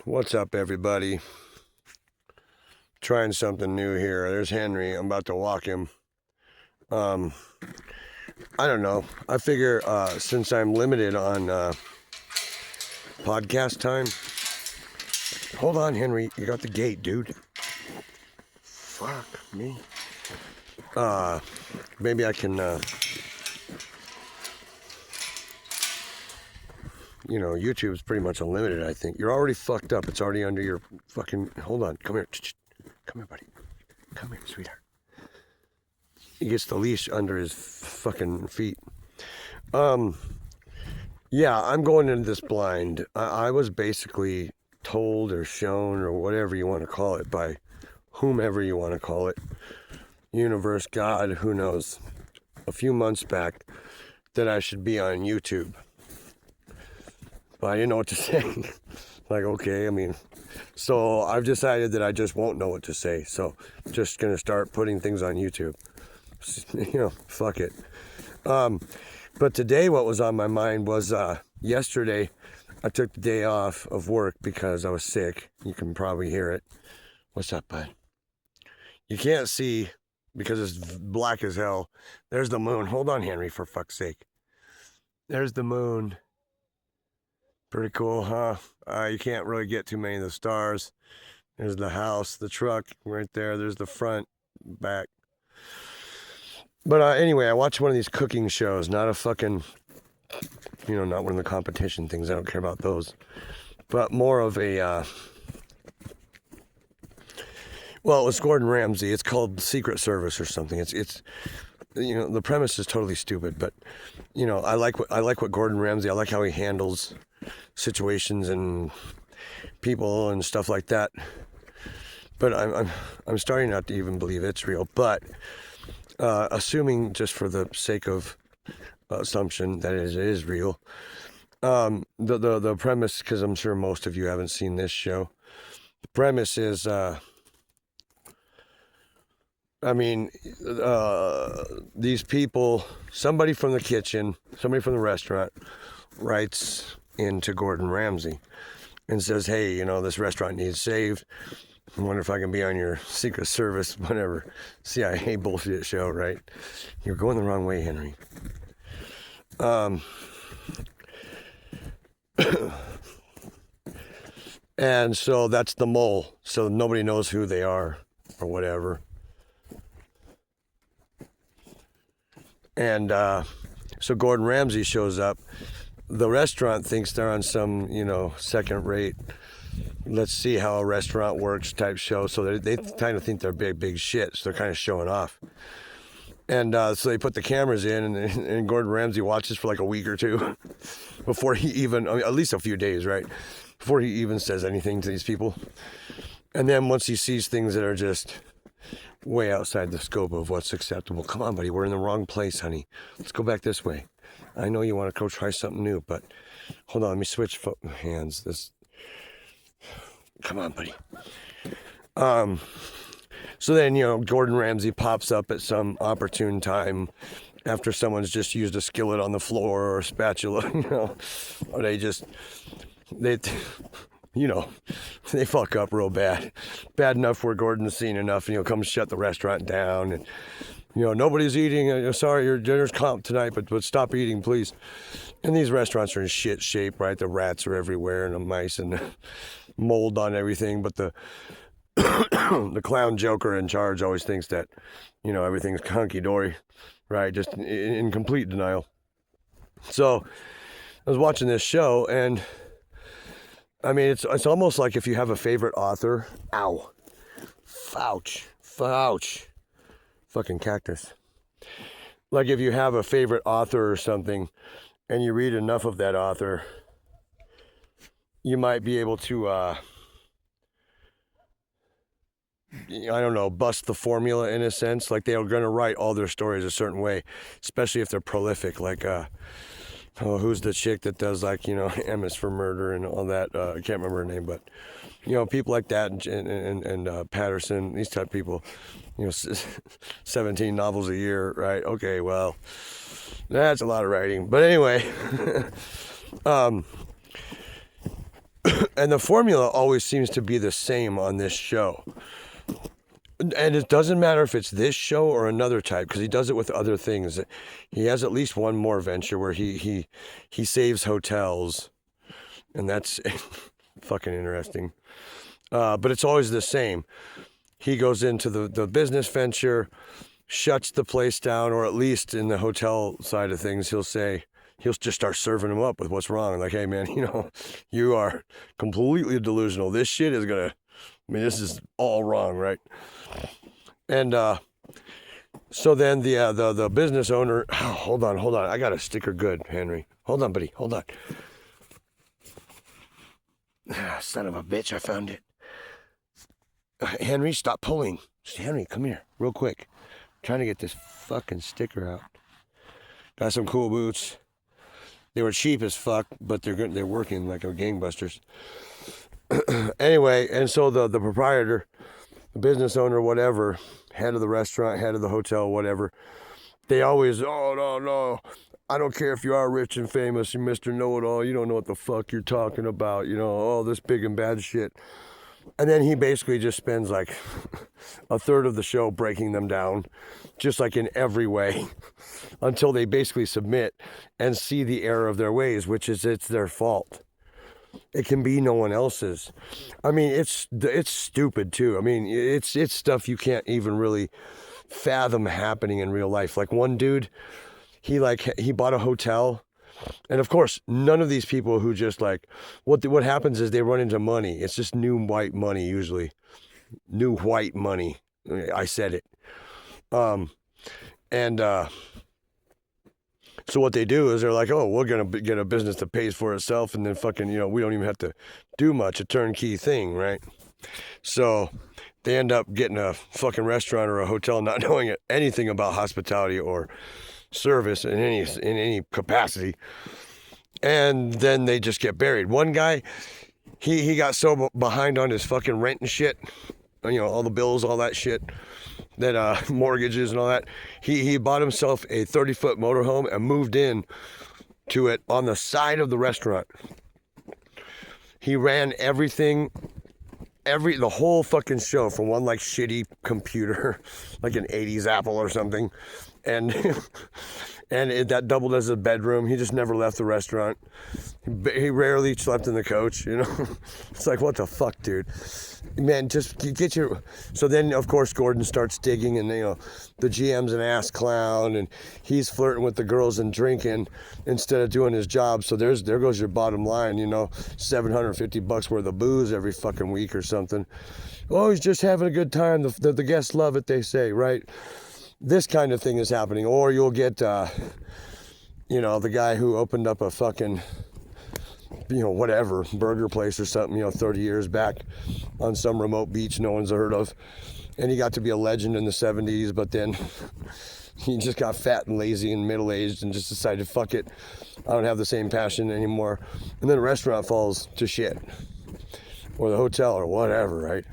What's up, everybody? Trying something new here. There's Henry. I'm about to walk him. I don't know. I figure since I'm limited on podcast time. Hold on, Henry. You got the gate, dude. Fuck me. Maybe I can, YouTube's pretty much unlimited, I think. You're already fucked up. It's already under your fucking... Hold on. Come here. Come here, buddy. Come here, sweetheart. He gets the leash under his fucking feet. Yeah, I'm going into this blind. I was basically told or shown or whatever you want to call it by whomever you want to call it. Universe, God, who knows. A few months back that I should be on YouTube. But I didn't know what to say. Like, okay, so I've decided that I just won't know what to say. So I'm just going to start putting things on YouTube. Fuck it. But today what was on my mind was yesterday I took the day off of work because I was sick. You can probably hear it. What's up, bud? You can't see because it's black as hell. There's the moon. Hold on, Henry, for fuck's sake. There's the moon. Pretty cool, huh? You can't really get too many of the stars. There's the house, the truck right there. There's the front, back. But anyway, I watched one of these cooking shows. Not a fucking, not one of the competition things. I don't care about those. But more of a, well, it was Gordon Ramsay. It's called Secret Service or something. It's the premise is totally stupid. But, I like what Gordon Ramsay, I like how he handles situations and people and stuff like that. But I'm starting not to even believe it's real. But assuming, just for the sake of assumption that it is real, the premise, because I'm sure most of you haven't seen this show, the premise is these people, somebody from the kitchen, somebody from the restaurant writes into Gordon Ramsay and says, hey, this restaurant needs saved. I wonder if I can be on your Secret Service, whatever, CIA bullshit show, right? You're going the wrong way, Henry. And so that's the mole. So nobody knows who they are or whatever. And so Gordon Ramsay shows up. The restaurant thinks they're on some, second rate, let's see how a restaurant works type show. So they kind of think they're big shit. So they're kind of showing off. And so they put the cameras in, and Gordon Ramsay watches for like a week or two before he even, at least a few days, right? Before he even says anything to these people. And then once he sees things that are just way outside the scope of what's acceptable. Come on, buddy, we're in the wrong place, honey. Let's go back this way. I know you want to go try something new, but hold on, let me switch hands. Come on, buddy. So then, Gordon Ramsay pops up at some opportune time after someone's just used a skillet on the floor or a spatula, or they fuck up real bad. Bad enough where Gordon's seen enough and he'll come shut the restaurant down and, nobody's eating. Sorry, your dinner's comped tonight, but stop eating, please. And these restaurants are in shit shape, right? The rats are everywhere and the mice and the mold on everything. But the the clown joker in charge always thinks that, everything's hunky-dory, right? Just in complete denial. So I was watching this show and, it's almost like if you have a favorite author. Ow. Fouch. Fucking cactus. Like if you have a favorite author or something and you read enough of that author, you might be able to, bust the formula in a sense. Like they are going to write all their stories a certain way, especially if they're prolific. Like, who's the chick that does M's for Murder and all that? I can't remember her name, but people like that and Patterson, these type of people, 17 novels a year, right? Okay, well, that's a lot of writing. But anyway, And the formula always seems to be the same on this show. And it doesn't matter if it's this show or another type, because he does it with other things. He has at least one more venture where he saves hotels, and that's fucking interesting. But it's always the same. He goes into the business venture, shuts the place down, or at least in the hotel side of things, he'll just start serving them up with what's wrong. Like, hey man, you are completely delusional. This shit is this is all wrong, right? And so then the business owner, hold on, I got a sticker good, Henry. Hold on, buddy, hold on. Son of a bitch, I found it. Henry, stop pulling. Henry, come here, real quick. I'm trying to get this fucking sticker out. Got some cool boots. They were cheap as fuck, but they're working like a gangbusters. Anyway, and so the proprietor, the business owner, whatever, head of the restaurant, head of the hotel, whatever, they always, oh, no, I don't care if you are rich and famous and Mr. Know-It-All, you don't know what the fuck you're talking about, all this big and bad shit. And then he basically just spends like a third of the show breaking them down, just like in every way, until they basically submit and see the error of their ways, which is it's their fault. It can be no one else's. I mean, it's stupid too. I mean, it's stuff you can't even really fathom happening in real life. Like one dude, he bought a hotel. And of course, none of these people who just what happens is they run into money. It's just new white money usually. New white money. I said it. So what they do is they're like, oh, we're going to get a business that pays for itself, and then fucking, we don't even have to do much, a turnkey thing, right? So they end up getting a fucking restaurant or a hotel not knowing anything about hospitality or service in any capacity, and then they just get buried. One guy, he got so behind on his fucking rent and shit, all the bills, all that shit, that mortgages and all that, he bought himself a 30-foot motorhome and moved in to it on the side of the restaurant. He ran everything, the whole fucking show from one shitty computer, like an 80s Apple or something, and that doubled as a bedroom. He just never left the restaurant. He rarely slept in the coach, It's like, what the fuck, dude? Man, just get your... So then, of course, Gordon starts digging, and, the GM's an ass clown, and he's flirting with the girls and drinking instead of doing his job. So there goes your bottom line, $750 worth of booze every fucking week or something. Oh, he's just having a good time. The guests love it, they say, right? This kind of thing is happening. Or you'll get, the guy who opened up a fucking, whatever, burger place or something, 30 years back on some remote beach no one's heard of. And he got to be a legend in the 70s, but then he just got fat and lazy and middle-aged and just decided, fuck it, I don't have the same passion anymore. And then the restaurant falls to shit. Or the hotel or whatever, right?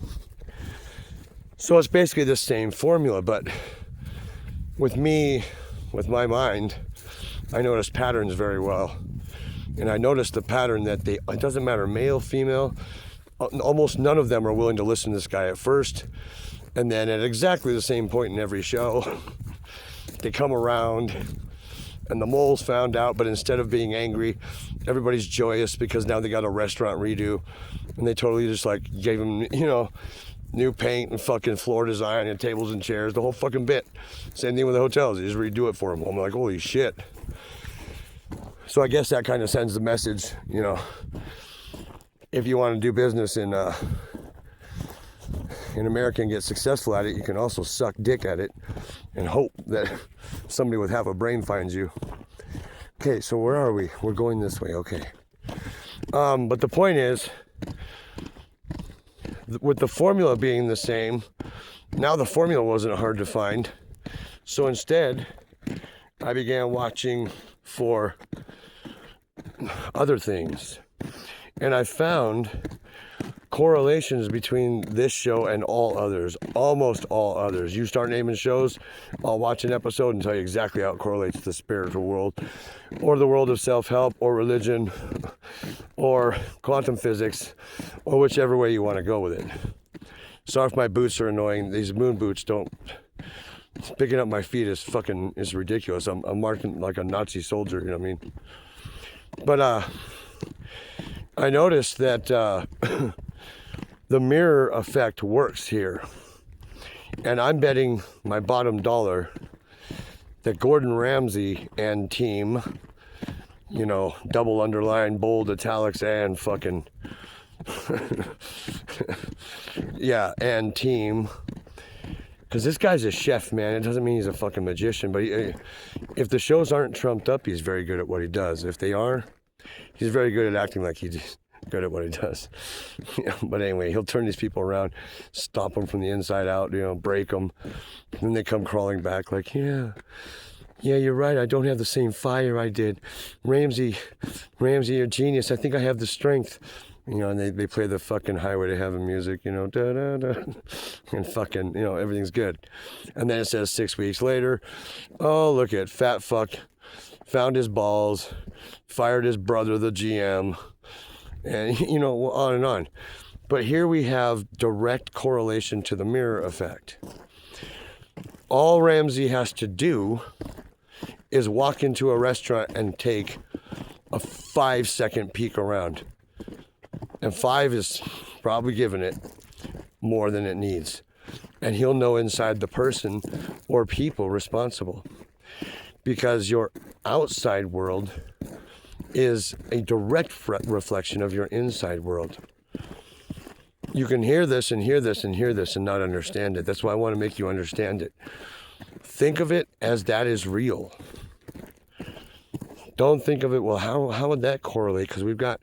So it's basically the same formula, but with me, with my mind, I notice patterns very well. And I noticed the pattern that it doesn't matter, male, female, almost none of them are willing to listen to this guy at first. And then at exactly the same point in every show, they come around and the moles found out, but instead of being angry, everybody's joyous because now they got a restaurant redo. And they totally just gave him, new paint and fucking floor design and tables and chairs, the whole fucking bit. Same thing with the hotels. They just redo it for them. I'm like, holy shit. So I guess that kind of sends the message, if you want to do business in America and get successful at it, you can also suck dick at it and hope that somebody with half a brain finds you. Okay, so where are we? We're going this way, okay. But the point is, with the formula being the same, now the formula wasn't hard to find. So instead, I began watching for other things. And I found correlations between this show and all others, almost all others. You start naming shows, I'll watch an episode and tell you exactly how it correlates to the spiritual world, or the world of self-help, or religion, or quantum physics, or whichever way you want to go with it. Sorry if my boots are annoying. These moon boots don't... Picking up my feet is ridiculous. I'm marching like a Nazi soldier, you know what I mean? But I noticed that the mirror effect works here. And I'm betting my bottom dollar that Gordon Ramsay and team, you know, double underline, bold, italics, and fucking... yeah, and team... Because this guy's a chef, man. It doesn't mean he's a fucking magician. But if the shows aren't trumped up, he's very good at what he does. If they are, he's very good at acting like he's good at what he does. But anyway, he'll turn these people around, stop them from the inside out, you know, break them. And then they come crawling back like, yeah, you're right. I don't have the same fire I did. Ramsay, you're a genius. I think I have the strength. You know, and they play the fucking Highway to Heaven music, you know, da-da-da, and fucking, you know, everything's good. And then it says 6 weeks later, oh, look at fat fuck, found his balls, fired his brother, the GM, and, you know, on and on. But here we have direct correlation to the mirror effect. All Ramsay has to do is walk into a restaurant and take a 5-second peek around. And 5 is probably giving it more than it needs. And he'll know inside the person or people responsible. Because your outside world is a direct reflection of your inside world. You can hear this and hear this and hear this and not understand it. That's why I want to make you understand it. Think of it as that is real. Don't think of it, well, how would that correlate? Because we've got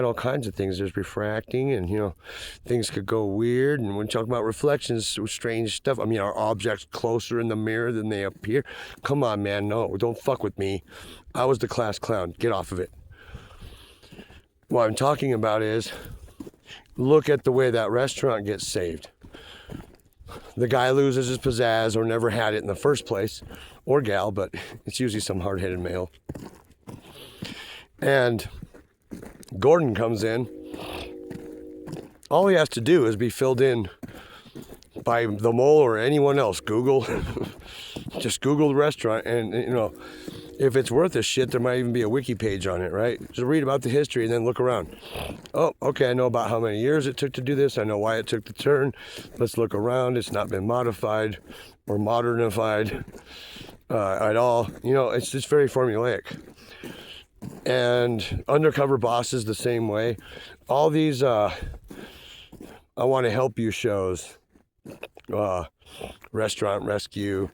all kinds of things. There's refracting and, you know, things could go weird. And when we talk about reflections, strange stuff. I mean, are objects closer in the mirror than they appear? Come on, man. No, don't fuck with me. I was the class clown. Get off of it. What I'm talking about is, look at the way that restaurant gets saved. The guy loses his pizzazz or never had it in the first place. Or gal, but it's usually some hard-headed male. And Gordon comes in. All he has to do is be filled in by the mole or anyone else. Google, just Google the restaurant, and you know, if it's worth a shit, there might even be a wiki page on it, right? Just read about the history and then look around. Oh, okay, I know about how many years it took to do this. I know why it took the turn. Let's look around. It's not been modified or modernified at all. You know, it's just very formulaic. And Undercover Bosses the same way. All these I want to help you shows, Restaurant Rescue.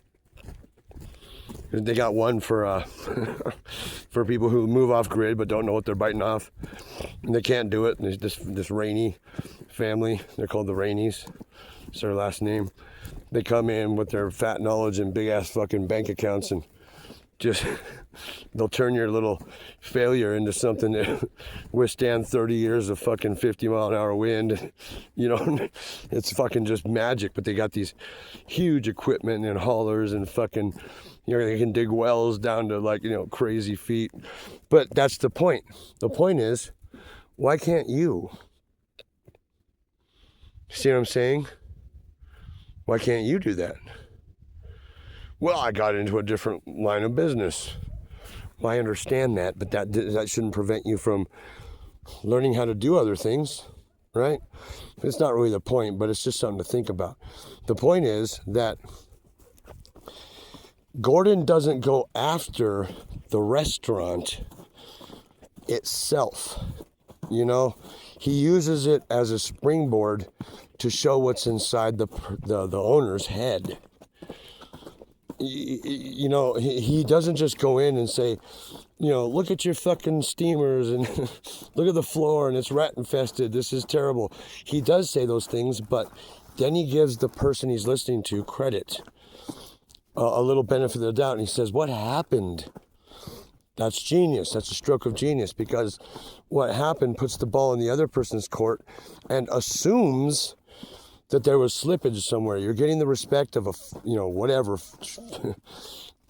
They got one for for people who move off grid but don't know what they're biting off. And they can't do it. And there's this Rainey family. They're called the Rainies. It's their last name. They come in with their fat knowledge and big ass fucking bank accounts and just they'll turn your little failure into something that withstand 30 years of fucking 50-mile-an-hour wind. You know, it's fucking just magic. But they got these huge equipment and haulers and fucking, you know, they can dig wells down to like, you know, crazy feet. But that's the point. The point is, why can't you? See what I'm saying? Why can't you do that? Well, I got into a different line of business. Well, I understand that, but that shouldn't prevent you from learning how to do other things, right? It's not really the point, but it's just something to think about. The point is that Gordon doesn't go after the restaurant itself. You know, he uses it as a springboard to show what's inside the owner's head. You know, he doesn't just go in and say, you know, look at your fucking steamers and look at the floor and it's rat infested. This is terrible. He does say those things, but then he gives the person he's listening to credit, a little benefit of the doubt. And he says, what happened? That's genius. That's a stroke of genius, because what happened puts the ball in the other person's court and assumes that there was slippage somewhere. You're getting the respect of a, whatever,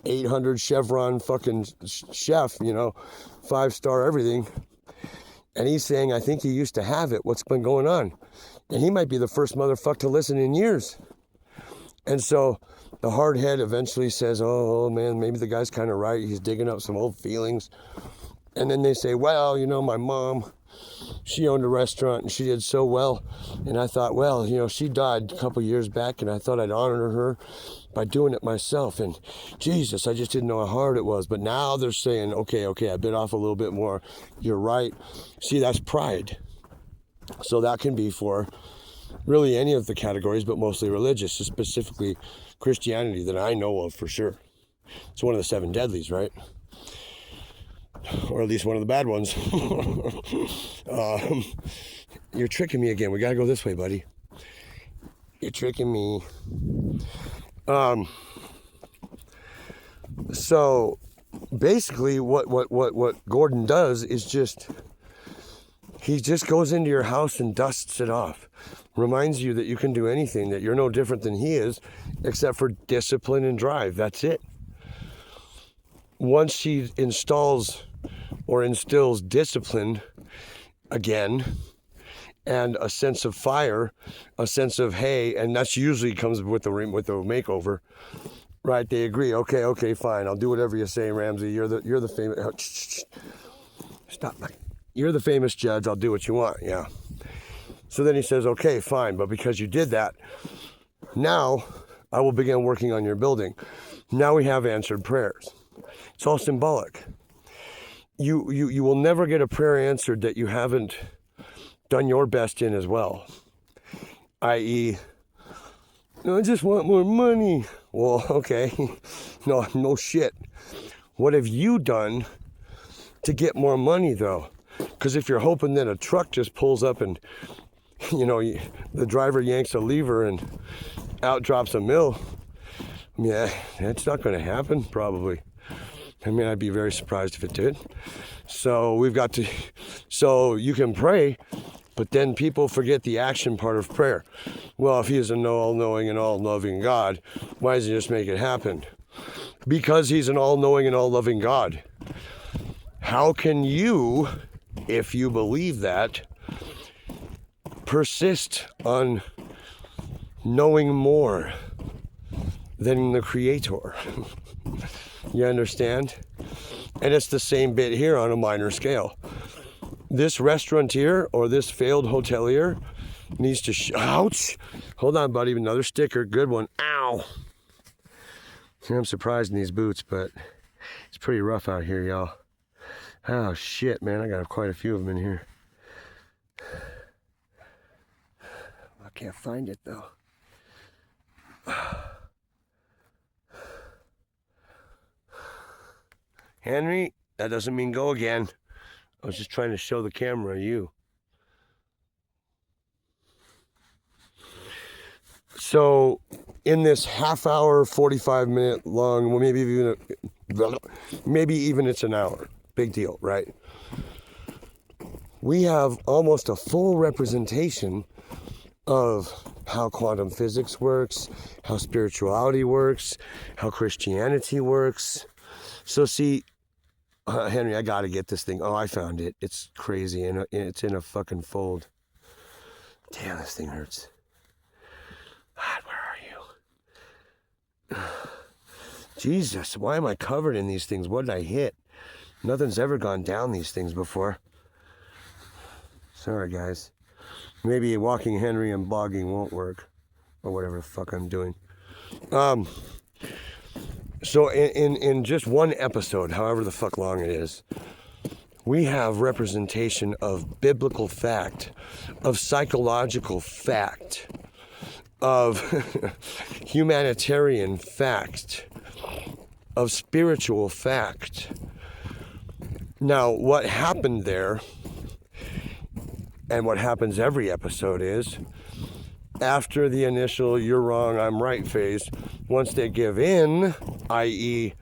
800 chevron fucking chef, 5-star everything. And he's saying, I think he used to have it. What's been going on? And he might be the first motherfucker to listen in years. And so the hard head eventually says, oh man, maybe the guy's kind of right. He's digging up some old feelings. And then they say, well, my mom, she owned a restaurant and she did so well. And I thought, well, she died a couple years back and I thought I'd honor her by doing it myself. And Jesus, I just didn't know how hard it was. But now they're saying, okay, I bit off a little bit more. You're right. See, that's pride. So that can be for really any of the categories, but mostly religious, specifically Christianity that I know of for sure. It's one of the 7 deadlies, right? Or at least one of the bad ones. You're tricking me again. We gotta go this way, buddy. You're tricking me. So basically what Gordon does is he just goes into your house and dusts it off. Reminds you that you can do anything, that you're no different than he is, except for discipline and drive. That's it. Once he installs or instills discipline again, and a sense of fire, a sense of hey, and that's usually comes with the makeover, right? They agree. Okay, fine. I'll do whatever you say, Ramsey. You're the famous. Stop. You're the famous judge. I'll do what you want. Yeah. So then he says, okay, fine. But because you did that, now I will begin working on your building. Now we have answered prayers. It's all symbolic. You will never get a prayer answered that you haven't done your best in as well. I.e., I just want more money. Well, okay. No shit. What have you done to get more money, though? Because if you're hoping that a truck just pulls up and, the driver yanks a lever and out drops a mill, yeah, that's not going to happen, probably. I'd be very surprised if it did. So so you can pray, but then people forget the action part of prayer. Well, if he is an all-knowing and all-loving God, why doesn't he just make it happen? Because he's an all-knowing and all-loving God. How can you, if you believe that, persist on knowing more than the Creator? You understand? And it's the same bit here on a minor scale. This restaurateur or this failed hotelier needs to ouch! Hold on, buddy. Another sticker. Good one. Ow! I'm surprised in these boots, but it's pretty rough out here, y'all. Oh, shit, man. I got quite a few of them in here. I can't find it, though. Henry, that doesn't mean go again. I was just trying to show the camera you. So, in this half-hour, 45-minute long, well, maybe even it's an hour. Big deal, right? We have almost a full representation of how quantum physics works, how spirituality works, how Christianity works. So see, Henry, I gotta get this thing. Oh, I found it. It's crazy, and it's in a fucking fold. Damn, this thing hurts. God, where are you? Jesus, why am I covered in these things? What did I hit? Nothing's ever gone down these things before. Sorry, guys. Maybe walking Henry and blogging won't work, or whatever the fuck I'm doing. So in just one episode, however the fuck long it is, we have representation of biblical fact, of psychological fact, of humanitarian fact, of spiritual fact. Now, what happened there, and what happens every episode is, after the initial you're wrong, I'm right phase, once they give in, i.e.,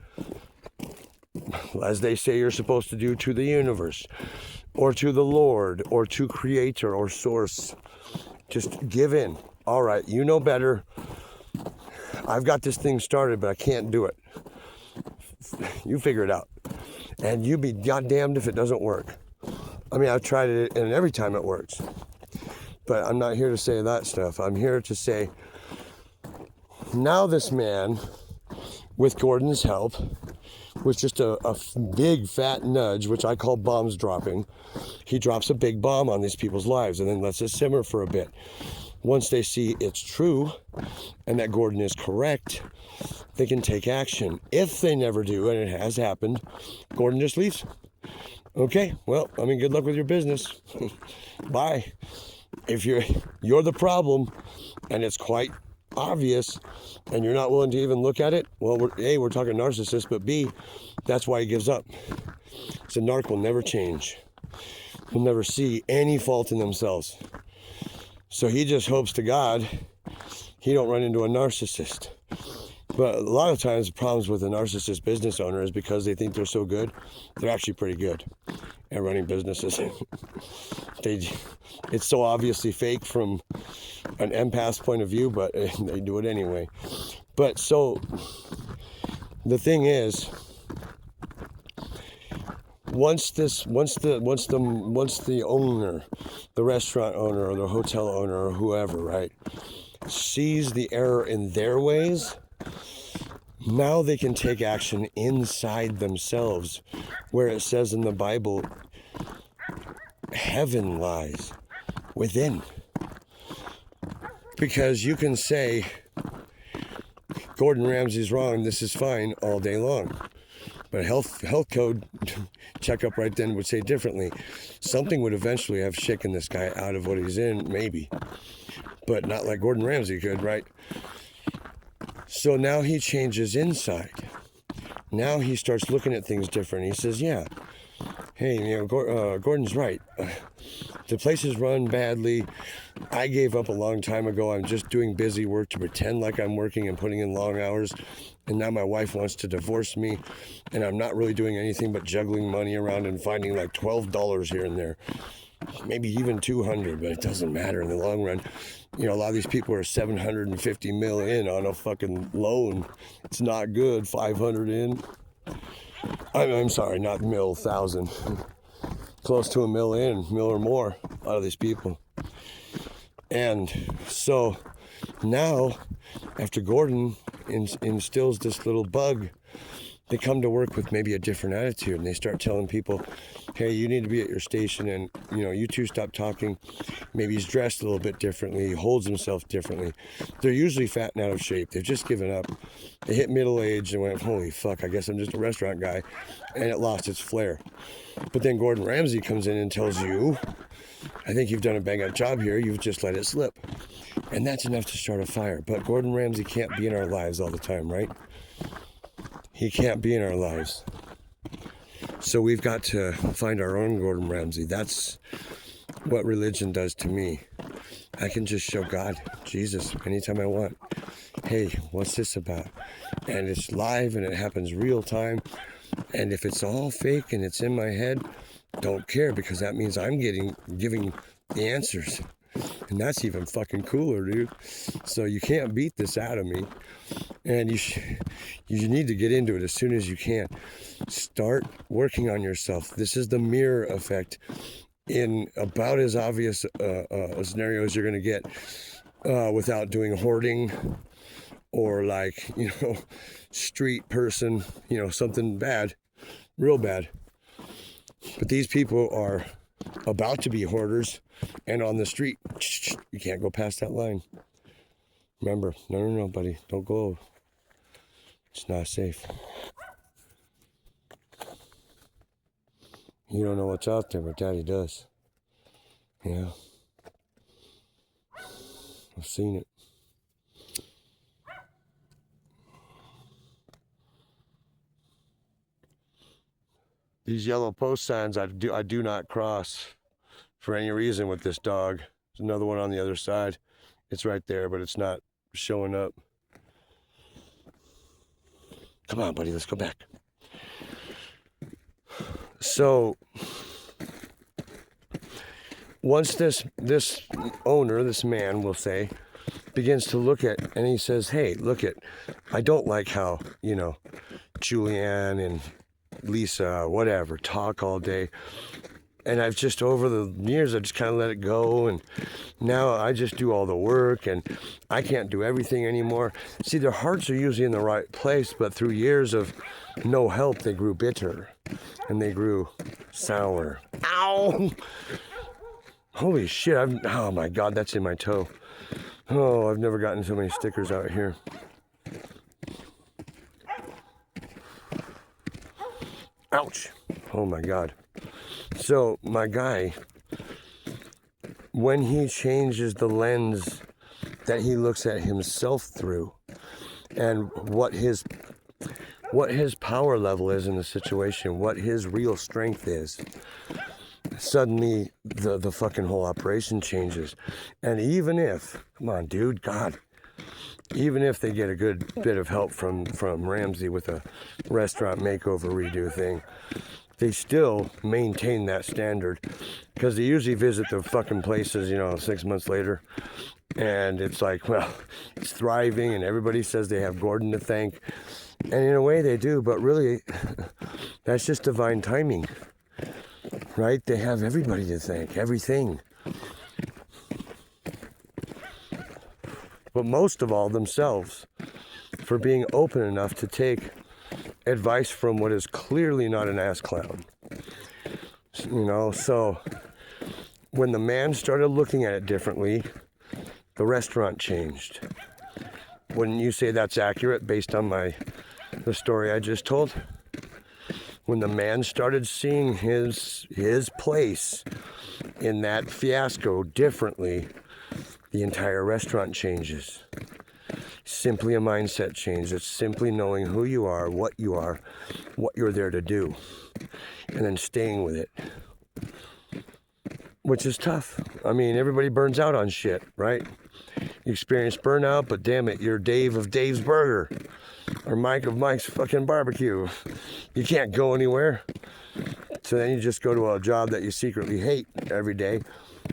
as they say you're supposed to do to the universe, or to the Lord, or to Creator, or Source. Just give in. All right, you know better. I've got this thing started, but I can't do it. You figure it out. And you be goddamned if it doesn't work. I mean, I've tried it, and every time it works. But I'm not here to say that stuff. I'm here to say, now this man, with Gordon's help, with just a big fat nudge, which I call bombs dropping, he drops a big bomb on these people's lives and then lets it simmer for a bit. Once they see it's true and that Gordon is correct, they can take action. If they never do, and it has happened, Gordon just leaves. Okay, well, I mean, good luck with your business. Bye. If you're the problem and it's quite obvious and you're not willing to even look at it, well, A, we're talking narcissist, but B, that's why he gives up. So narc will never change. Will never see any fault in themselves. So he just hopes to God he don't run into a narcissist. But a lot of times the problems with a narcissist business owner is because they think they're so good. They're actually pretty good at running businesses. It's so obviously fake from an empath's point of view, but they do it anyway. But so the thing is, once the owner, the restaurant owner or the hotel owner or whoever, right, sees the error in their ways, now they can take action inside themselves, where it says in the Bible, heaven lies within. Because you can say, Gordon Ramsay's wrong, this is fine, all day long. But health code checkup right then would say differently. Something would eventually have shaken this guy out of what he's in, maybe. But not like Gordon Ramsay could, right? So now he changes inside. Now he starts looking at things different. He says, yeah, hey, Gordon's right. The place is run badly. I gave up a long time ago. I'm just doing busy work to pretend like I'm working and putting in long hours. And now my wife wants to divorce me. And I'm not really doing anything but juggling money around and finding like $12 here and there. Maybe even 200, but it doesn't matter in the long run. You know, a lot of these people are 750 mil in on a fucking loan. It's not good. 500 in. I'm sorry, not mil, 1,000. Close to a mil in, mil or more out of these people. And so now, after Gordon instills this little bug, they come to work with maybe a different attitude, and they start telling people, hey, you need to be at your station, and you two stop talking. Maybe he's dressed a little bit differently, he holds himself differently. They're usually fat and out of shape. They've just given up. They hit middle age and went, holy fuck, I guess I'm just a restaurant guy, and it lost its flair. But then Gordon Ramsay comes in and tells you, I think you've done a bang up job here, you've just let it slip. And that's enough to start a fire. But Gordon Ramsay can't be in our lives all the time, right? He can't be in our lives. So we've got to find our own Gordon Ramsay. That's what religion does to me. I can just show God, Jesus, anytime I want. Hey, what's this about? And it's live and it happens real time. And if it's all fake and it's in my head, don't care, because that means I'm giving the answers. And that's even fucking cooler, dude. So you can't beat this out of me. And you need to get into it as soon as you can. Start working on yourself. This is the mirror effect in about as obvious a scenario as you're going to get without doing hoarding or like, street person, something bad, real bad. But these people are about to be hoarders and on the street. You can't go past that line. Remember, no, buddy, don't go. It's not safe. You don't know what's out there, but Daddy does. Yeah. I've seen it. These yellow post signs I do not cross for any reason with this dog. There's another one on the other side. It's right there, but it's not showing up. Come on, buddy, let's go back. So once this owner, this man, we'll say, begins to look at, and he says, hey, look at, I don't like how, Julianne and Lisa, whatever, talk all day. And I've just, over the years, I just kind of let it go. And now I just do all the work, and I can't do everything anymore. See, their hearts are usually in the right place, but through years of no help, they grew bitter and they grew sour. Ow! Holy shit, oh my God, that's in my toe. Oh, I've never gotten so many stickers out here. Ouch. Oh my God. So my guy, when he changes the lens that he looks at himself through and what his power level is in the situation, what his real strength is, suddenly the fucking whole operation changes. And even if, come on dude, God, even if they get a good bit of help from Ramsey with a restaurant makeover redo thing, they still maintain that standard, because they usually visit the fucking places 6 months later, and it's like, well, it's thriving and everybody says they have Gordon to thank, and in a way they do, but really that's just divine timing, right? They have everybody to thank, everything, but most of all themselves for being open enough to take advice from what is clearly not an ass clown. So when the man started looking at it differently, the restaurant changed. Wouldn't you say that's accurate based on the story I just told? When the man started seeing his place in that fiasco differently, the entire restaurant changes. Simply a mindset change. It's simply knowing who you are, what you're there to do, and then staying with it, which is tough. I mean, everybody burns out on shit, right? You experience burnout, but damn it, you're Dave of Dave's Burger or Mike of Mike's fucking barbecue. You can't go anywhere. So then you just go to a job that you secretly hate every day.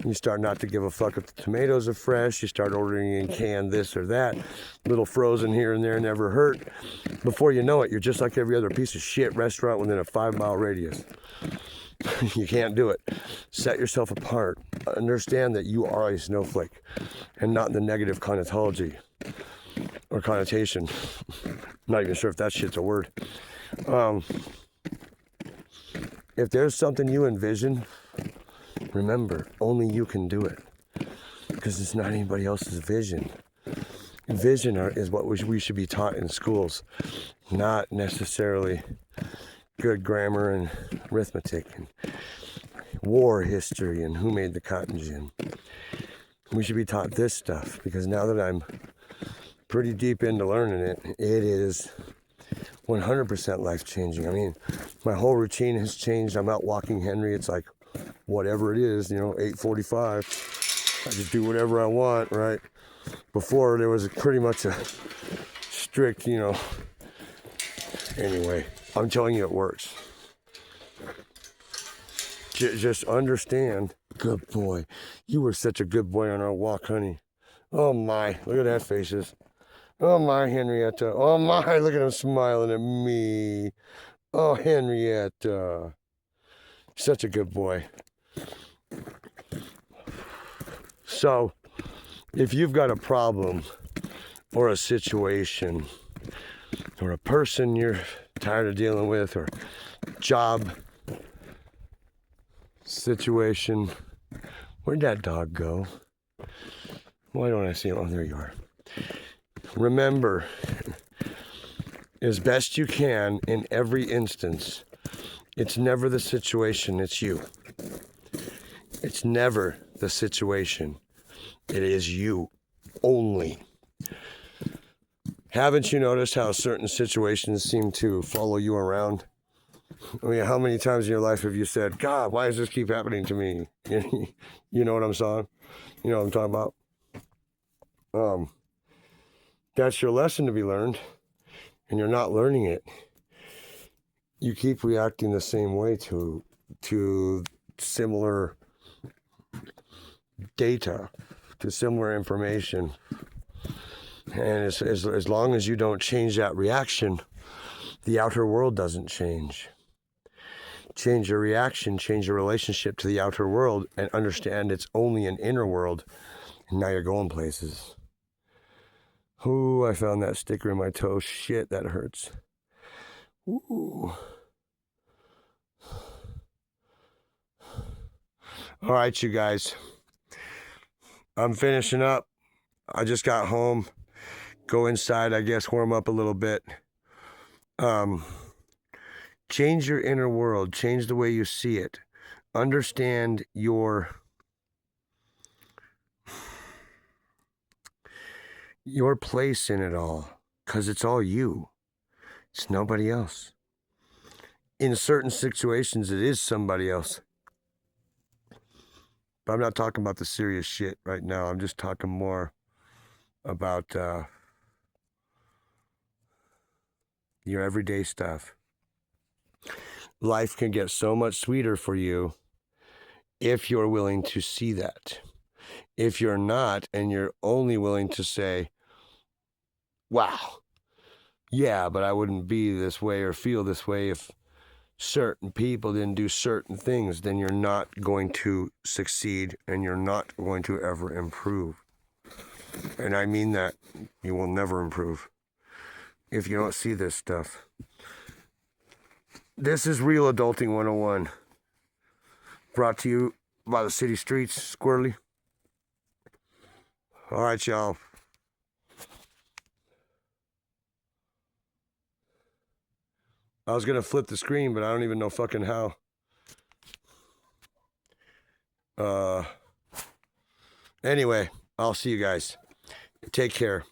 You start not to give a fuck if the tomatoes are fresh. You start ordering in canned this or that. Little frozen here and there never hurt. Before you know it, you're just like every other piece of shit restaurant within a 5-mile radius. You can't do it. Set yourself apart. Understand that you are a snowflake and not the negative connotation or connotation. I'm not even sure if that shit's a word. If there's something you envision, remember, only you can do it, because it's not anybody else's vision. Vision is what we should be taught in schools, not necessarily good grammar and arithmetic and war history and who made the cotton gin. We should be taught this stuff, because now that I'm pretty deep into learning it, it is 100% life-changing. I mean, my whole routine has changed. I'm out walking Henry. It's like, whatever it is, 8:45. I just do whatever I want, right? Before, there was pretty much a strict, Anyway, I'm telling you, it works. Just understand. Good boy. You were such a good boy on our walk, honey. Oh my, look at that faces. Oh my, Henrietta. Oh my, look at him smiling at me. Oh, Henrietta. Such a good boy. So, if you've got a problem or a situation or a person you're tired of dealing with, or job situation, where'd that dog go? Why don't I see him? Oh, there you are. Remember, as best you can in every instance, it's never the situation, it's you. It's never the situation. It is you only. Haven't you noticed how certain situations seem to follow you around? I mean, how many times in your life have you said, God, why does this keep happening to me? You know what I'm saying? You know what I'm talking about? That's your lesson to be learned, and you're not learning it. you keep reacting the same way to similar data, to similar information. And as long as you don't change that reaction, the outer world doesn't change. Change your reaction, change your relationship to the outer world, and understand it's only an inner world. And now you're going places. Ooh, I found that sticker in my toe. Shit, that hurts. Ooh. All right, you guys. I'm finishing up. I just got home. Go inside, I guess, warm up a little bit. Change your inner world. Change the way you see it. Understand your place in it all, because it's all you. It's nobody else. In certain situations, it is somebody else. But I'm not talking about the serious shit right now. I'm just talking more about your everyday stuff. Life can get so much sweeter for you if you're willing to see that. If you're not, and you're only willing to say, wow, yeah, but I wouldn't be this way or feel this way if certain people didn't do certain things, then you're not going to succeed and you're not going to ever improve. And I mean that. You will never improve if you don't see this stuff. This is Real Adulting 101. Brought to you by the city streets, Squirrely. All right, y'all. I was going to flip the screen, but I don't even know fucking how. Anyway, I'll see you guys. Take care.